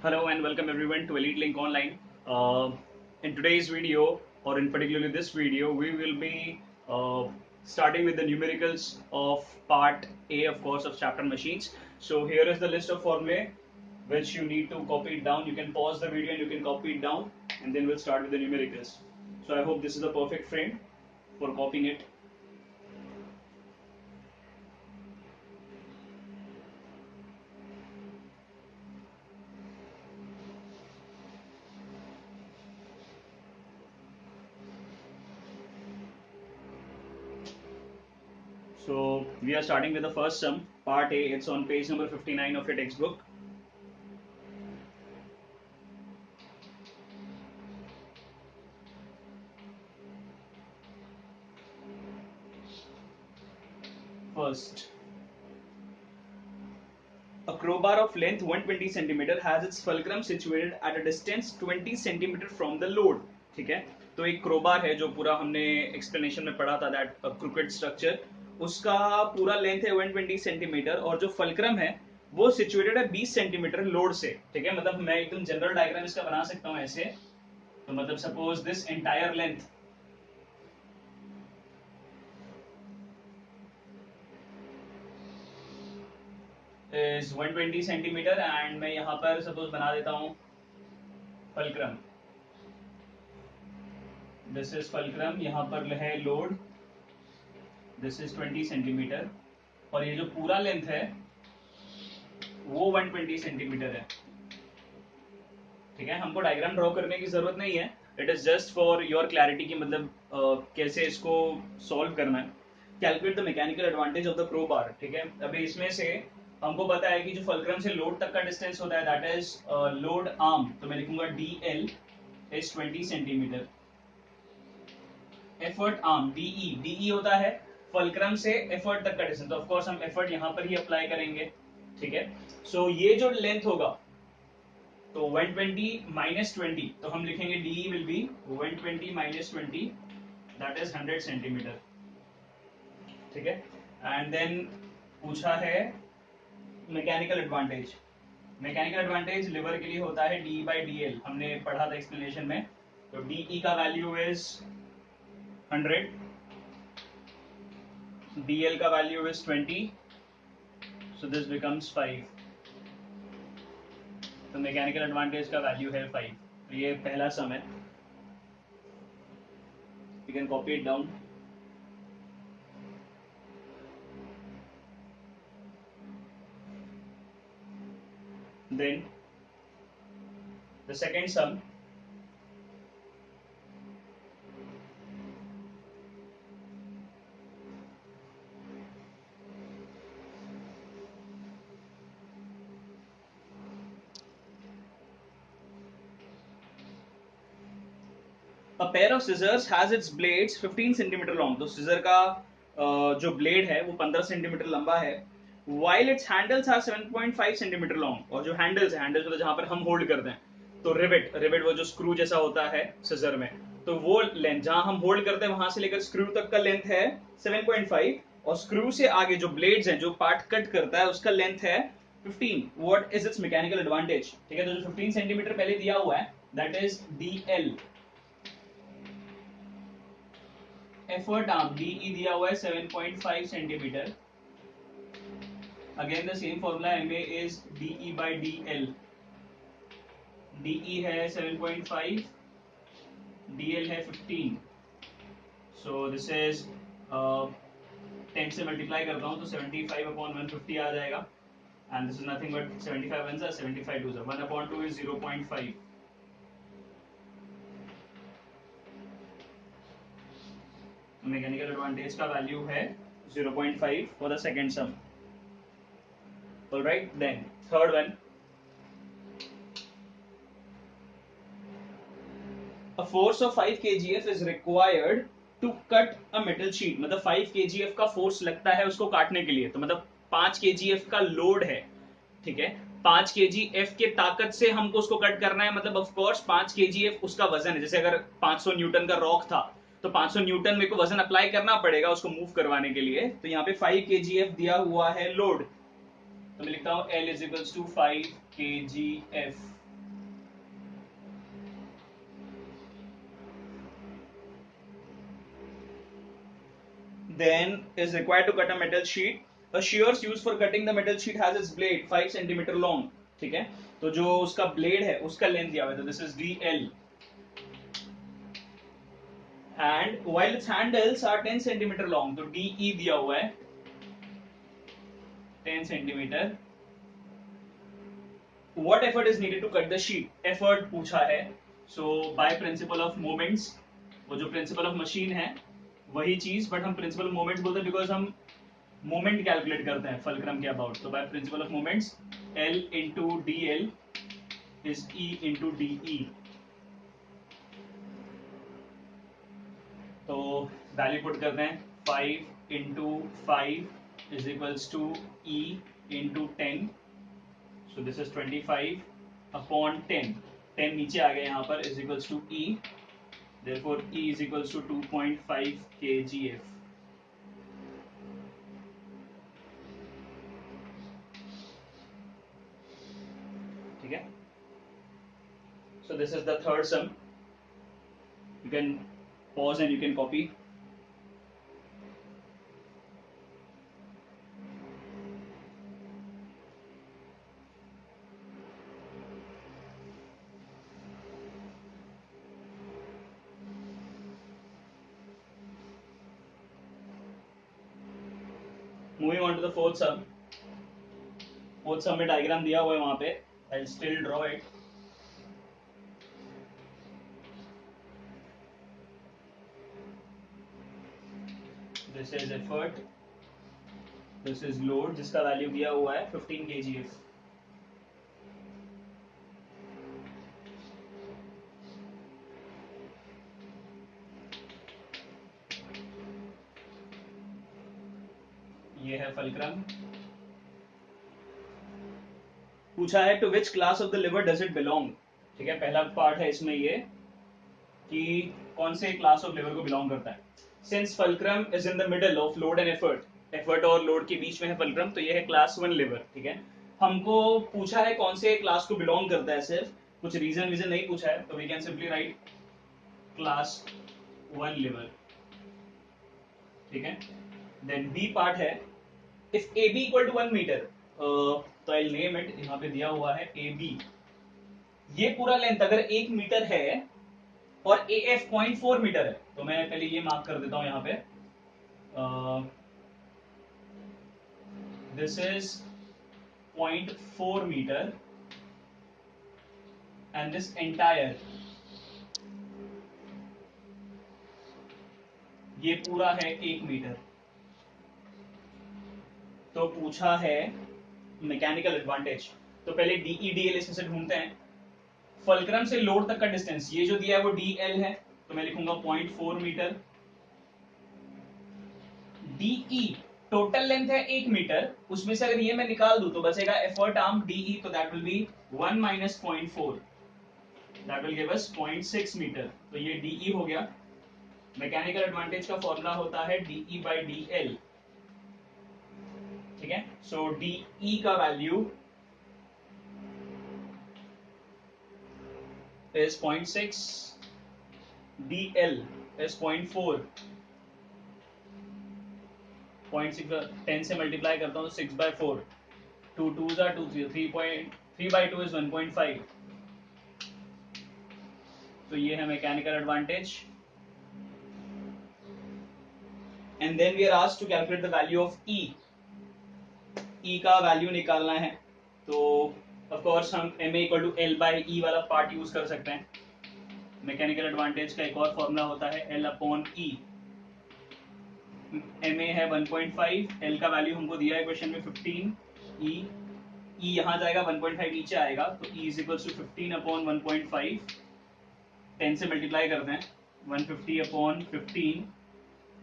Hello and welcome everyone to Elite Link Online. In today's video, or in particularly this video, we will be starting with the numericals of part A, of course, of chapter machines. So here is the list of formulae which you need to copy it down. You can pause the video and you can copy it down, and then we'll start with the numericals. So I hope this is the perfect frame for copying it. So we are starting with the first sum, part A. It's on page number 59 of your textbook. First, a crowbar of length 120 cm has its fulcrum situated at a distance 20 cm from the load. ठीक है, तो एक crowbar है जो पूरा हमने explanation में पढ़ा था, that a crooked structure, उसका पूरा लेंथ है 120 सेंटीमीटर और जो फलक्रम है वो सिचुएटेड है 20 सेंटीमीटर लोड से. ठीक है, मतलब मैं एकदम जनरल डायग्राम इसका बना सकता हूं ऐसे. तो मतलब suppose this entire length is 120 centimetre and मैं यहां पर सपोज बना देता हूं फलक्रम. दिस इज फलक्रम, यहां पर है लोड, दिस इज 20 सेंटीमीटर और ये जो पूरा लेंथ है वो 120 सेंटीमीटर है. ठीक है, हमको डायग्राम ड्रॉ करने की जरूरत नहीं है, it is just for your clarity की मतलब कैसे इसको सॉल्व करना है. Calculate the mechanical advantage of the crowbar. ठीक है, अभी इसमें से हमको पता है कि जो फलक्रम से लोड तक का डिस्टेंस होता है दैट इज लोड आर्म, तो मैं लिखूंगा DL is 20 centimetre. Effort arm DE होता है फलक्रम से एफर्ट तक का डिस्टेंस, तो ऑफकोर्स हम एफर्ट यहां पर ही अप्लाई करेंगे. ठीक है, सो ये जो लेंथ होगा तो 120 माइनस 20, तो हम लिखेंगे DE will be 120 minus 20, that is 100 centimetre. ठीक है, एंड देन पूछा है mechanical advantage. Mechanical advantage liver के लिए होता है DE बाई DL, हमने पढ़ा था एक्सप्लेनेशन में. तो DE का वैल्यू इज 100, DL का value is 20, so this becomes 5. तो मैकेनिकल एडवांटेज का वैल्यू है 5. तो ये पहला सम है, you can copy it down. Then the second sum, a pair of scissors has its blades 15 centimetre long. तो सीजर का जो ब्लेड है वो 15 सेंटीमीटर लंबा है. while its handles are 7.5 centimetre long, और जो हैंडल्स है, हैंडल्स मतलब जहां पर हम होल्ड करते हैं, तो रिवेट वो जो स्क्रू जैसा होता है सीजर में, तो वो लेंथ जहां हम होल्ड करते हैं वहां से लेकर स्क्रू तक का लेंथ है 7.5, और स्क्रू से आगे जो ब्लेड्स हैं, जो पार्ट कट करता है, उसका लेंथ है 15. What is it's mechanical advantage? ठीक है, तो जो 15 सेंटीमीटर पहले दिया हुआ है that is DL. Effort arm DE दिया हुआ है 7.5 centimetre. Again the same formula MA is DE by DL. DE है 7.5, DL है 15. सो दिस इज 10 से मल्टीप्लाई करता हूं तो 75/150 आ जाएगा, and this is nothing but 75 1 are 75 2 are 1/2 is 0.5. Mechanical advantage का वैल्यू है 0.5 for the second sum. Alright, then third one, a force of 5 kgf is required to cut a metal sheet. मतलब 5 kgf का force लगता है उसको काटने के लिए, तो मतलब 5 kgf का लोड है. ठीक है, 5 kgf के ताकत से हमको उसको कट करना है, मतलब ऑफ कोर्स 5 kgf उसका वजन है. जैसे अगर 500 न्यूटन का रॉक था तो 500 न्यूटन मेरे को वजन अप्लाई करना पड़ेगा उसको मूव करवाने के लिए. तो यहाँ पे 5 kgf दिया हुआ है लोड, तो मैं लिखता हूं L is equals to 5 kgf. then is required to cut a metal sheet. A shears used for cutting the metal sheet has its blade 5 centimeter long. ठीक है, तो जो उसका ब्लेड है उसका लेंथ दिया हुआ है, तो this is DL, and while its handles are 10 centimeter long, तो DE दिया हुआ है 10 centimeter. What effort is needed to cut the sheet? Effort पूछा है, so by principle of moments, वो जो principle of machine है वही चीज, बट हम principle of moments बोलते हैं बिकॉज हम मोमेंट कैलकुलेट करते हैं फलक्रम के अबाउट. तो by principle of moments L into DL is E into DE. तो वैल्यू पुट करते हैं, 5 into 5 is equals to E into 10. So this is 25 upon 10. 10 नीचे आ गया यहाँ पर, is equals to E. Therefore E is equals to 2.5 kgf. ठीक है. So this is the third sum. You can pause and you can copy. Moving on to the fourth sum. Fourth sum में diagram दिया हुआ है वहां पे. I'll still draw it. This is effort. This is load जिसका value दिया हुआ है 15 kgf. ये है फलक्रम. पूछा है to which class of the lever does it belong. ठीक है, पहला पार्ट है इसमें ये कि कौन से क्लास ऑफ लिवर को बिलोंग करता है. Since fulcrum is in the middle of load and effort, effort और लोड के बीच में है फलक्रम, तो ये है क्लास 1 लिवर. ठीक है, हमको पूछा है कौन से क्लास को बिलोंग करता है, सिर्फ कुछ रीजन नहीं पूछा है, तो we can simply write class 1 lever. ठीक है, देन बी पार्ट है if A B equal to 1 metre, तो आई नेम इट, यहाँ पे दिया हुआ है ए बी. ये पूरा लेंथ अगर 1 मीटर है और ए एफ 0.4 मीटर है, तो मैं पहले ये मार्क कर देता हूं यहाँ पे. This is 0.4 metre and this entire, ये पूरा है 1 मीटर. तो पूछा है मैकेनिकल एडवांटेज, तो पहले DE DL इसमें से ढूंढते हैं. फलक्रम से लोड तक का डिस्टेंस ये जो दिया है वो DL है, तो मैं लिखूंगा 0.4 मीटर. DE टोटल लेंथ है 1 मीटर, उसमें से अगर ये मैं निकाल दूं तो बचेगा एफर्ट आर्म DE, तो that will be 1 minus 0.4, that will give us 0.6 metre. तो ये DE हो गया. मैकेनिकल एडवांटेज का फॉर्मूला होता है DE बाई DL. ठीक है, सो DE का वैल्यू is 0.6, DL is 0.4. 0.6 10 से मल्टीप्लाई करता हूँ तो 6/4, 2 2s are 2 3/2 is 1.5. तो ये है mechanical advantage. And then we are asked to calculate the value of E. E का वैल्यू निकालना है, तो ऑफ कोर्स हम MA equal to L by E वाला पार्ट यूज कर सकते हैं. मैकेनिकल एडवांटेज का एक और फॉर्मूला होता है L अपॉन E. MA है 1.5, L का वैल्यू हमको दिया है क्वेश्चन में 15, E यहाँ जाएगा 1.5 नीचे आएगा, तो E is equals to 15 upon 1.5. 10 से मल्टीप्लाई करते हैं, 150 upon 15,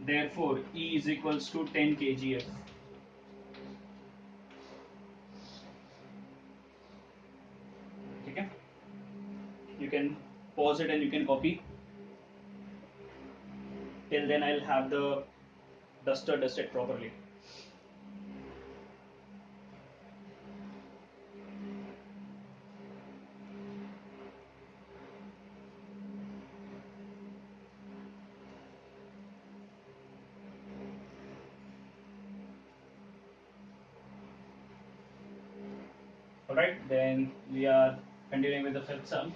therefore E is equals to 10 kgf. ठीक है, you can pause it and you can copy. Till then I'll have the duster dust it properly. Alright, then we are continuing with the fifth sum.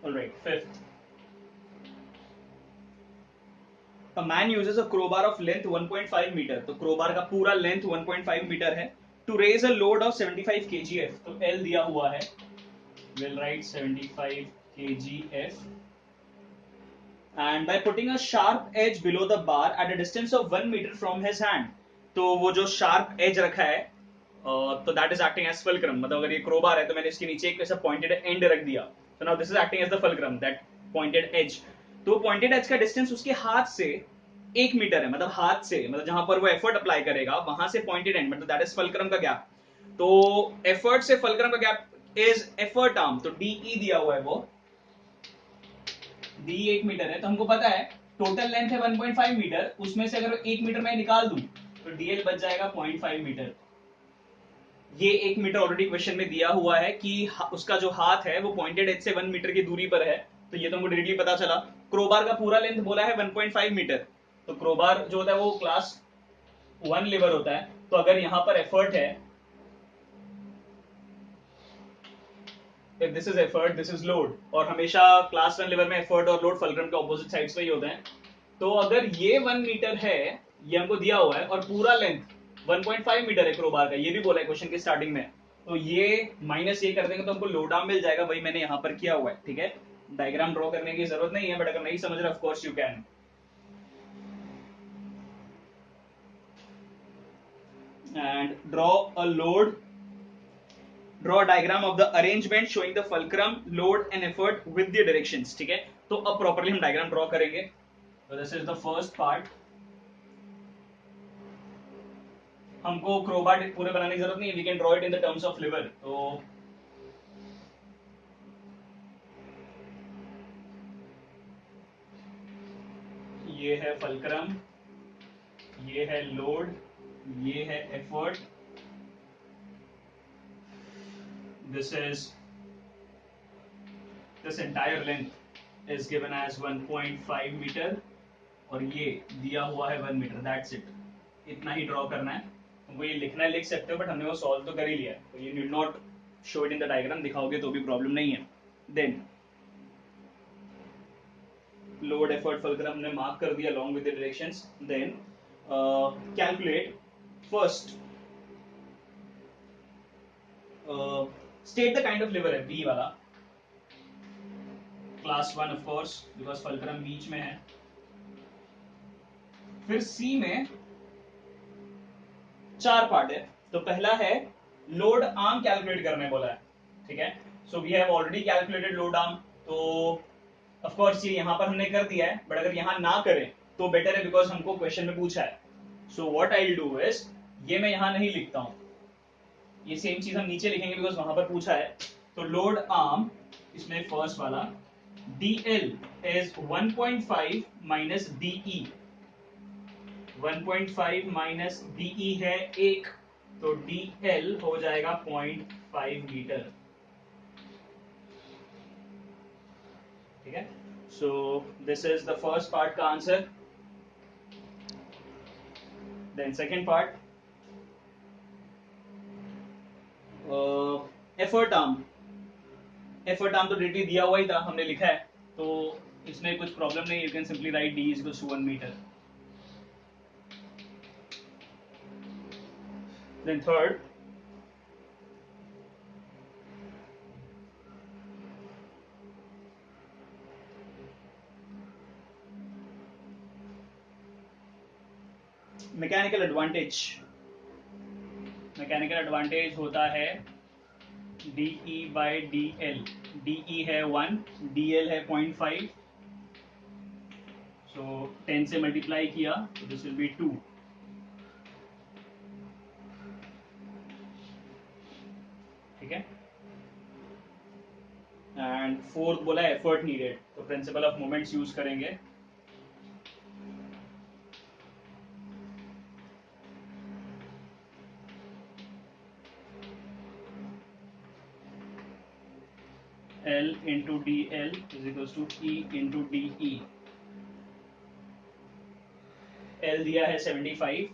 Alright, fifth. A man uses a crowbar of length 1.5 metre, तो crowbar का पूरा length 1.5 metre है, to raise a load of 75 kgf, तो L दिया हुआ है, we'll write 75 kgf, and by putting a sharp edge below the bar at a distance of 1 meter from his hand, तो वो जो sharp edge रखा है, तो that is acting as fulcrum, मतलब अगर ये crowbar है तो मैंने इसके नीचे एक ऐसा pointed end रख दिया, so now this is acting as the fulcrum, that pointed edge, तो पॉइंटेड एज का डिस्टेंस उसके हाथ से 1 मीटर है, मतलब हाथ से, मतलब जहां पर वो एफर्ट अप्लाई करेगा वहां से पॉइंटेड एंड, मतलब दैट इज फलक्रम का गैप, तो एफर्ट से फलक्रम का गैप इज एफर्ट आर्म, तो डीई दिया हुआ है, वो डी 1 मीटर है, तो हमको पता है टोटल लेंथ है 1.5 मीटर, उसमें से अगर 1 मीटर मैं निकाल दूं तो डीएल बच जाएगा 0.5 मीटर। ये 1 मीटर ऑलरेडी क्वेश्चन में दिया हुआ है कि उसका जो हाथ है वो पॉइंटेड एज से 1 मीटर की दूरी पर है, तो ये तो हमको डायरेक्टली पता चला। क्रोबार का पूरा लेंथ बोला है 1.5 मीटर, तो क्रोबार जो होता है वो क्लास 1 लीवर होता है, तो अगर यहां पर एफर्ट है, this is effort, this is load, और हमेशा क्लास 1 लीवर में एफर्ट और लोड फलक्रम के ऑपोजिट साइड्स पे ही होते हैं, तो अगर ये 1 मीटर है, ये हमको दिया हुआ है, और पूरा लेंथ 1.5 मीटर है क्रोबार का, ये भी बोला है क्वेश्चन के स्टार्टिंग में, तो ये माइनस ये कर देंगे तो हमको लोड आर्म मिल जाएगा, वही मैंने यहां पर किया हुआ है, ठीक है। डायग्राम ड्रॉ करने की जरूरत नहीं है, बट अगर नहीं समझ रहे of course you can. And draw a load, draw a diagram of the arrangement showing the fulcrum, load and effort with the directions, ठीक है। तो अब प्रॉपर्ली हम डायग्राम ड्रॉ करेंगे, तो this is the first part. हमको crowbar पूरे बनाने की जरूरत नहीं है, we can draw it in the terms of lever, तो ये है फलक्रम, ये है लोड, ये है effort, this is this entire length is given as 1.5 metre, और ये दिया हुआ है 1 मीटर, दैट्स इट, इतना ही ड्रॉ करना है। तुमको ये लिखना है लिख सकते हो, बट हमने वो सॉल्व तो कर ही लिया, तो you need not show it in the diagram, दिखाओगे तो भी प्रॉब्लम नहीं है। देन लोड एफर्ट फलक्रम हमने मार्क कर दिया along with the directions, then calculate first, state the kind of liver है, B वाला, class 1 of course because fulcrum बीच में है। फिर सी में 4 पार्ट है, तो पहला है लोड आर्म कैलकुलेट करने बोला है, ठीक है। So we have already calculated load arm, तो ऑफ कोर्स ये यहां पर हमने कर दिया है, बट अगर यहां ना करें तो बेटर है, बिकॉज हमको क्वेश्चन में पूछा है। So what I will do is, ये मैं यहां नहीं लिखता हूं, ये सेम चीज हम नीचे लिखेंगे बिकॉज वहां पर पूछा है। तो लोड आर्म, इसमें फर्स्ट वाला DL is 1.5 minus DE, 1.5 minus DE है 1, तो DL हो जाएगा 0.5 मीटर, ठीक है। So this is the first part का answer. Then second part, effort arm, effort arm तो डायरेक्टली दिया हुआ ही था, हमने लिखा है, तो इसमें कुछ प्रॉब्लम नहीं, you can simply write D is equals to 1 metre. Then third, mechanical advantage, mechanical advantage होता है DE बाई DL, DE है 1, DL है 0.5, सो 10 से मल्टीप्लाई किया तो दिस विल बी 2, ठीक है। एंड फोर्थ बोला एफर्ट नीडेड, तो प्रिंसिपल ऑफ मोमेंट्स यूज करेंगे, L into DL is equals to E into DE. L दिया है 75,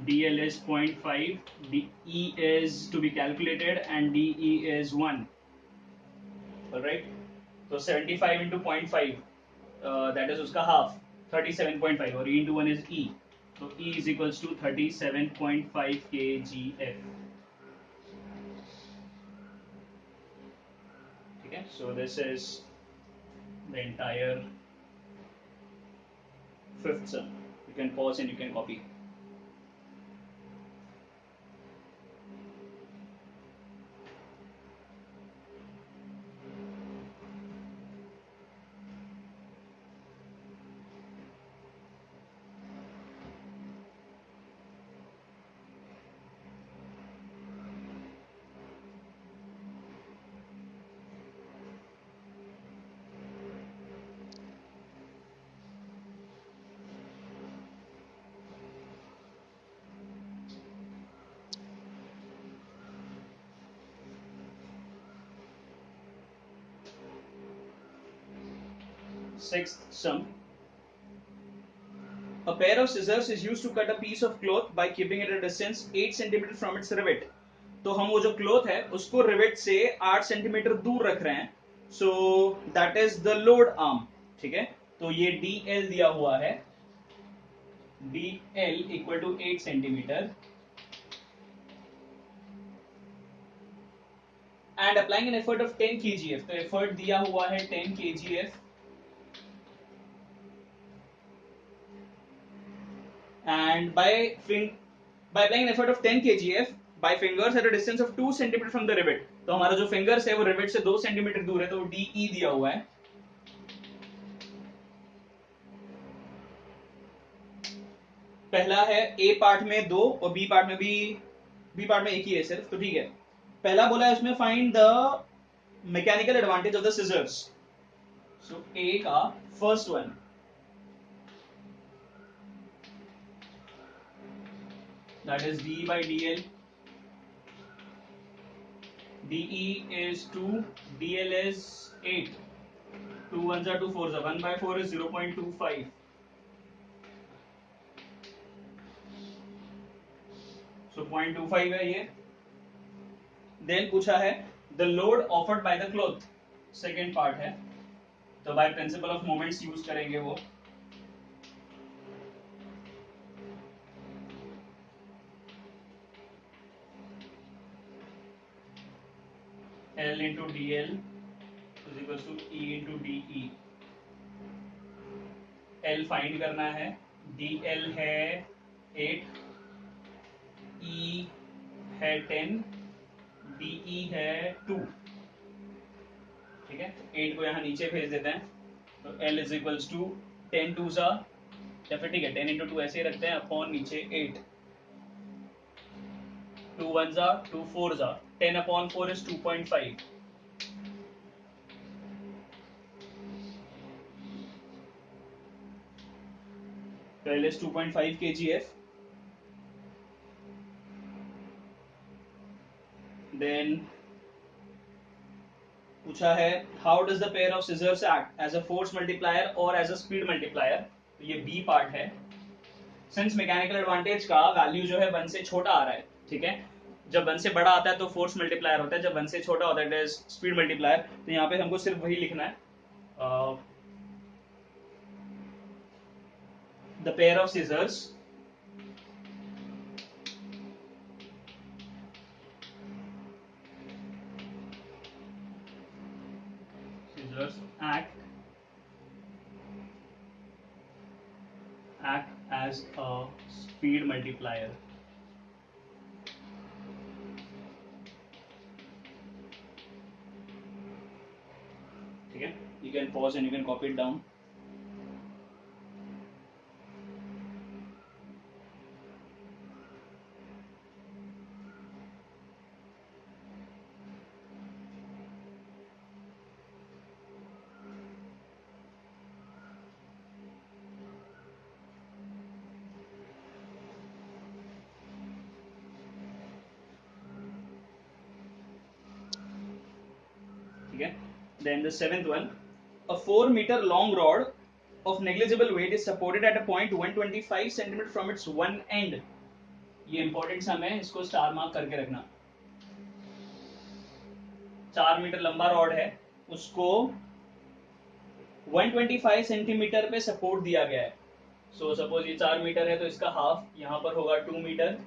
DL is 0.5, DE is to be calculated and DE is 1. Alright, so 75 into 0.5, that is उसका half, 37.5, और E into 1 is E. So E is equals to 37.5 kgf. Okay, so this is the entire fifth sum. You can pause and you can copy. Sixth sum. A pair of scissors is used to cut a piece of cloth by keeping it at a distance 8 cm from its rivet. तो हम वो जो cloth है उसको rivet से 8 centimetre दूर रख रहे हैं. So that is the load arm. ठीक है, तो ये DL दिया हुआ है. DL equal to 8 centimetre. And applying an effort of 10 kgf. तो एफर्ट दिया हुआ है 10 kgf. And by applying an effort of 10 kgf by fingers at a distance of 2 cm from the rivet. तो हमारा जो फिंगर्स है वो रिवेट से 2 सेंटीमीटर दूर है, तो DE दिया हुआ है. पहला है A पार्ट में 2 और B पार्ट में एक ही है सिर्फ, तो ठीक है. पहला बोला है उसमें find the mechanical advantage of the scissors. So A का first one, that is D by DL. DE is 2, DL is 8. 2 ones are 2 fours are 1 by 4 is 0.25. So 0.25 है ये. Then पूछा है the load offered by the cloth. Second part है, तो by principle of moments use करेंगे वो. L into DL is equals to E into DE. L find करना है. DL है 8, E है 10, DE है 2. ठीक है, 8 को यहाँ नीचे भेज देते हैं, तो L is equals to 10 2 सा, या फिर ठीक है 10 into 2 ऐसे ही रखते हैं, अपॉन नीचे 8. 2 1 सा 2 4 सा 10 upon 4 is 2.5. तो L is 2.5 kgf. Then पूछा है how does the pair of scissors act as a force multiplier और एज अ स्पीड मल्टीप्लायर. तो ये बी पार्ट है. सिंस मैकेनिकल एडवांटेज का वैल्यू जो है 1 से छोटा आ रहा है, ठीक है, जब 1 से बड़ा आता है तो फोर्स मल्टीप्लायर होता है, जब 1 से छोटा होता है इट इज स्पीड मल्टीप्लायर. तो यहाँ पे हमको सिर्फ वही लिखना है, the pair of scissors act as a speed multiplier. ठीक है, you can pause and you can copy it down. ठीक है. Then the seventh one, a 4-meter long rod of negligible weight is supported at a point 125 centimeter from its one end. ये important सम है, इसको star mark करके रखना. 4 metre लंबा rod है, उसको 125 सेंटीमीटर पे सपोर्ट दिया गया है. सो सपोज ये 4 मीटर है तो इसका हाफ यहाँ पर होगा 2 metre.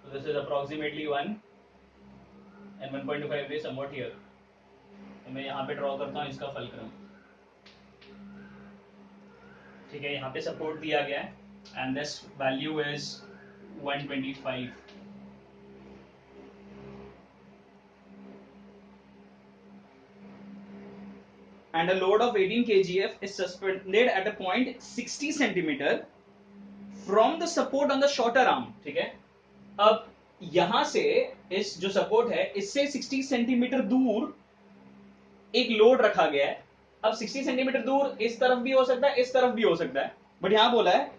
So this is approximately 1 and 1.25 is somewhat here. तो मैं यहाँ पे ड्रॉ करता हूँ इसका फलक्रम. ठीक है, यहाँ पे सपोर्ट दिया गया है and this value is 125. And a load of 18 kgf is suspended at a point 60 centimeter from the support on the shorter arm. ठीक है, अब यहां से इस जो सपोर्ट है इससे 60 सेंटीमीटर दूर एक लोड रखा गया है. अब 60 सेंटीमीटर दूर इस तरफ भी हो सकता है, इस तरफ भी हो सकता है, बट यहां बोला है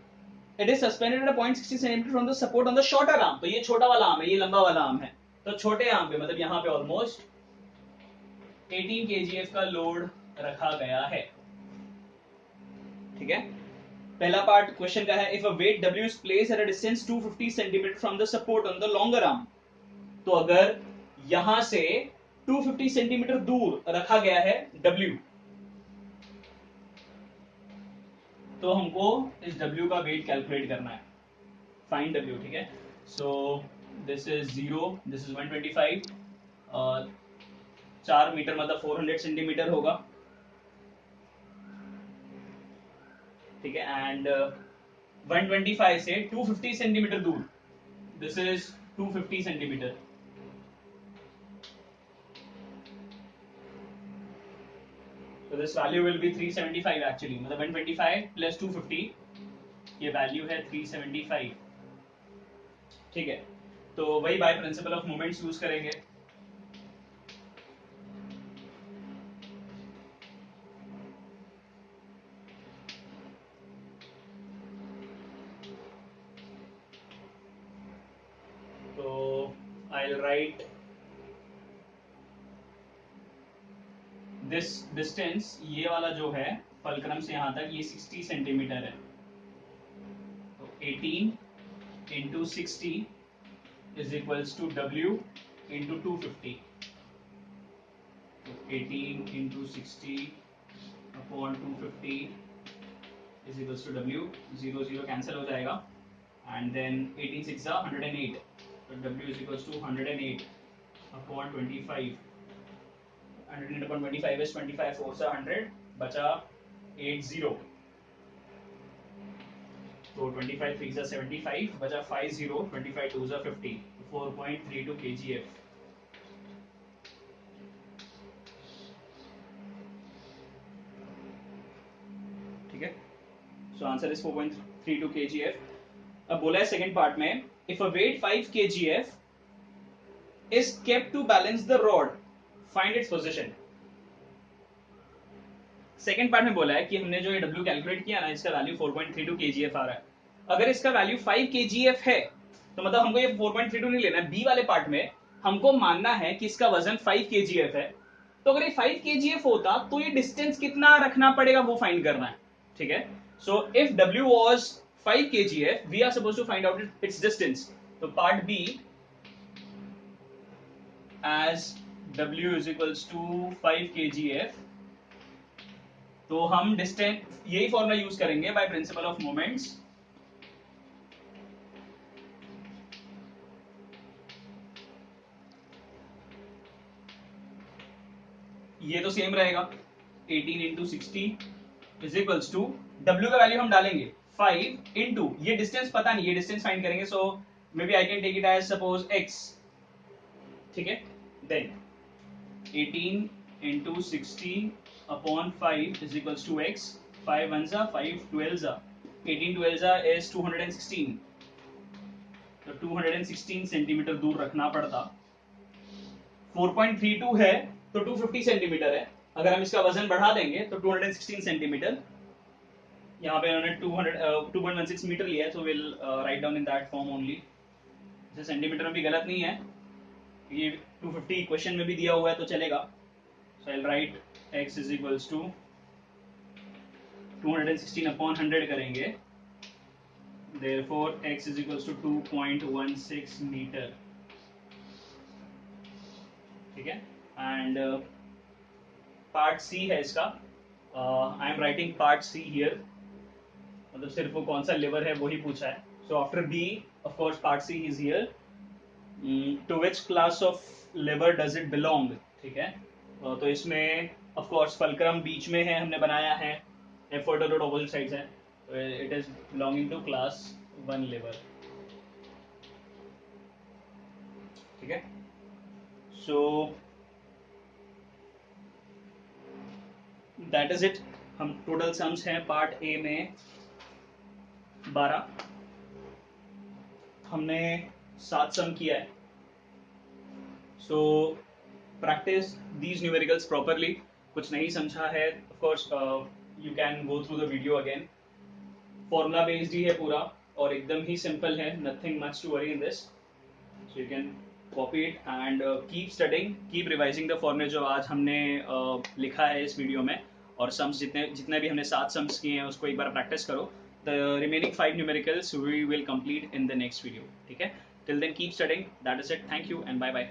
it is suspended at a point 60 centimetre from the support on the shorter arm. तो ये छोटा वाला आर्म है, ये लंबा वाला आर्म है. तो छोटे आर्म पे मतलब यहाँ पे ऑलमोस्ट 18 kgf का लोड रखा गया है. ठीक है, पहला पार्ट क्वेश्चन का है, if a weight W is placed at a distance 250 centimetre from the support on the longer arm. तो अगर यहां से 250 सेंटीमीटर दूर रखा गया है W, तो हमको इस W का वेट कैलकुलेट करना है. Find W. ठीक है, so this is 0, this is 125. 4 metre मतलब 400 सेंटीमीटर होगा. ठीक है, एंड 125 से 250 सेंटीमीटर दूर, this is 250 centimetre. So this value will be 375 actually. मतलब 125 plus 250, ये वैल्यू है 375. ठीक है, तो वही by principle of moments use करेंगे. तो I'll write this distance, ये वाला जो है फलक्रम से यहाँ तक, ये 60 सेंटीमीटर है. तो 18 into 60 is equals to W into 250. तो 18 into 60 upon 250 is equals to W. 0 0 cancel हो जाएगा, and then 18 6 108. So W is equals to 108 upon 25. 108 upon 25 is 25 4 से 100, बचा 80. तो 25 3 से 75, बचा 50, 25 2 से 50, 4.32 kgf. ठीक है, सो आंसर इज 4.32 kgf. अब बोला है सेकंड पार्ट में, if a weight 5 kgf is kept to balance the rod, find its position. Second part में बोला है कि हमने जो ये W कैलकुलेट किया ना, इसका वैल्यू 4.32 kgf आ रहा है. अगर इसका वैल्यू 5 kgf है तो मतलब हमको ये 4.32 नहीं लेना है. बी वाले पार्ट में हमको मानना है कि इसका वजन 5 kgf है. तो अगर ये 5 kgf होता तो ये डिस्टेंस कितना रखना पड़ेगा वो फाइंड करना है. ठीक है, so if W was 5 kgf, we are supposed to find out its distance. तो part B, as W is equals to 5 kgf, तो हम डिस्टेंस यही फॉर्मूला यूज करेंगे बाय प्रिंसिपल ऑफ मोमेंट्स. ये तो सेम रहेगा, 18 into 60 is equals to W का value हम डालेंगे 5 into, ये डिस्टेंस पता नहीं, ये डिस्टेंस फाइंड करेंगे. So maybe I can take it as suppose x. ठीक है, then 18 into 60 upon 5 is equals to x. 5 1 जा 5 12 जा 18 12 जा is 216. तो 216 सेंटीमीटर दूर रखना पड़ता. 4.32 है तो 250 सेंटीमीटर है. अगर हम इसका वजन बढ़ा देंगे तो 216 सेंटीमीटर, यहाँ पे उन्होंने 2.16 मीटर लिया है, तो will write down in that form only. Centimetre में भी गलत नहीं है, ये 250 क्वेश्चन में भी दिया हुआ है तो चलेगा. So I'll write x is equals to 216 upon 100 करेंगे, therefore x is equals to 2.16 metre, ठीक है। एंड पार्ट सी है इसका, I am writing part see here, मतलब सिर्फ वो कौन सा लेवर है वही पूछा है। So after B of course part C is here, to which class of lever does it belong, ठीक है। तो इसमें ऑफ कोर्स फलक्रम बीच में है, हमने बनाया है, एफर्ट और ऑपोजिट साइड्स हैं, तो it is belonging to class 1 lever, ठीक है। So that is it. हम टोटल सम्स हैं पार्ट ए में 12, हमने 7 सम किया है। So practice these numericals properly. कुछ नहीं समझा है, of course you can go through the video again. Formula based ही है पूरा और एकदम ही सिंपल है, nothing much to worry in this. So you can copy it and keep studying, keep revising the फॉर्मूले जो आज हमने लिखा है इस वीडियो में, और सम्स जितने भी हमने 7 सम्स किए हैं उसको एक बार प्रैक्टिस करो। The remaining 5 numericals we will complete in the next video, ठीक है। Till then keep studying, that is it, thank you and bye bye.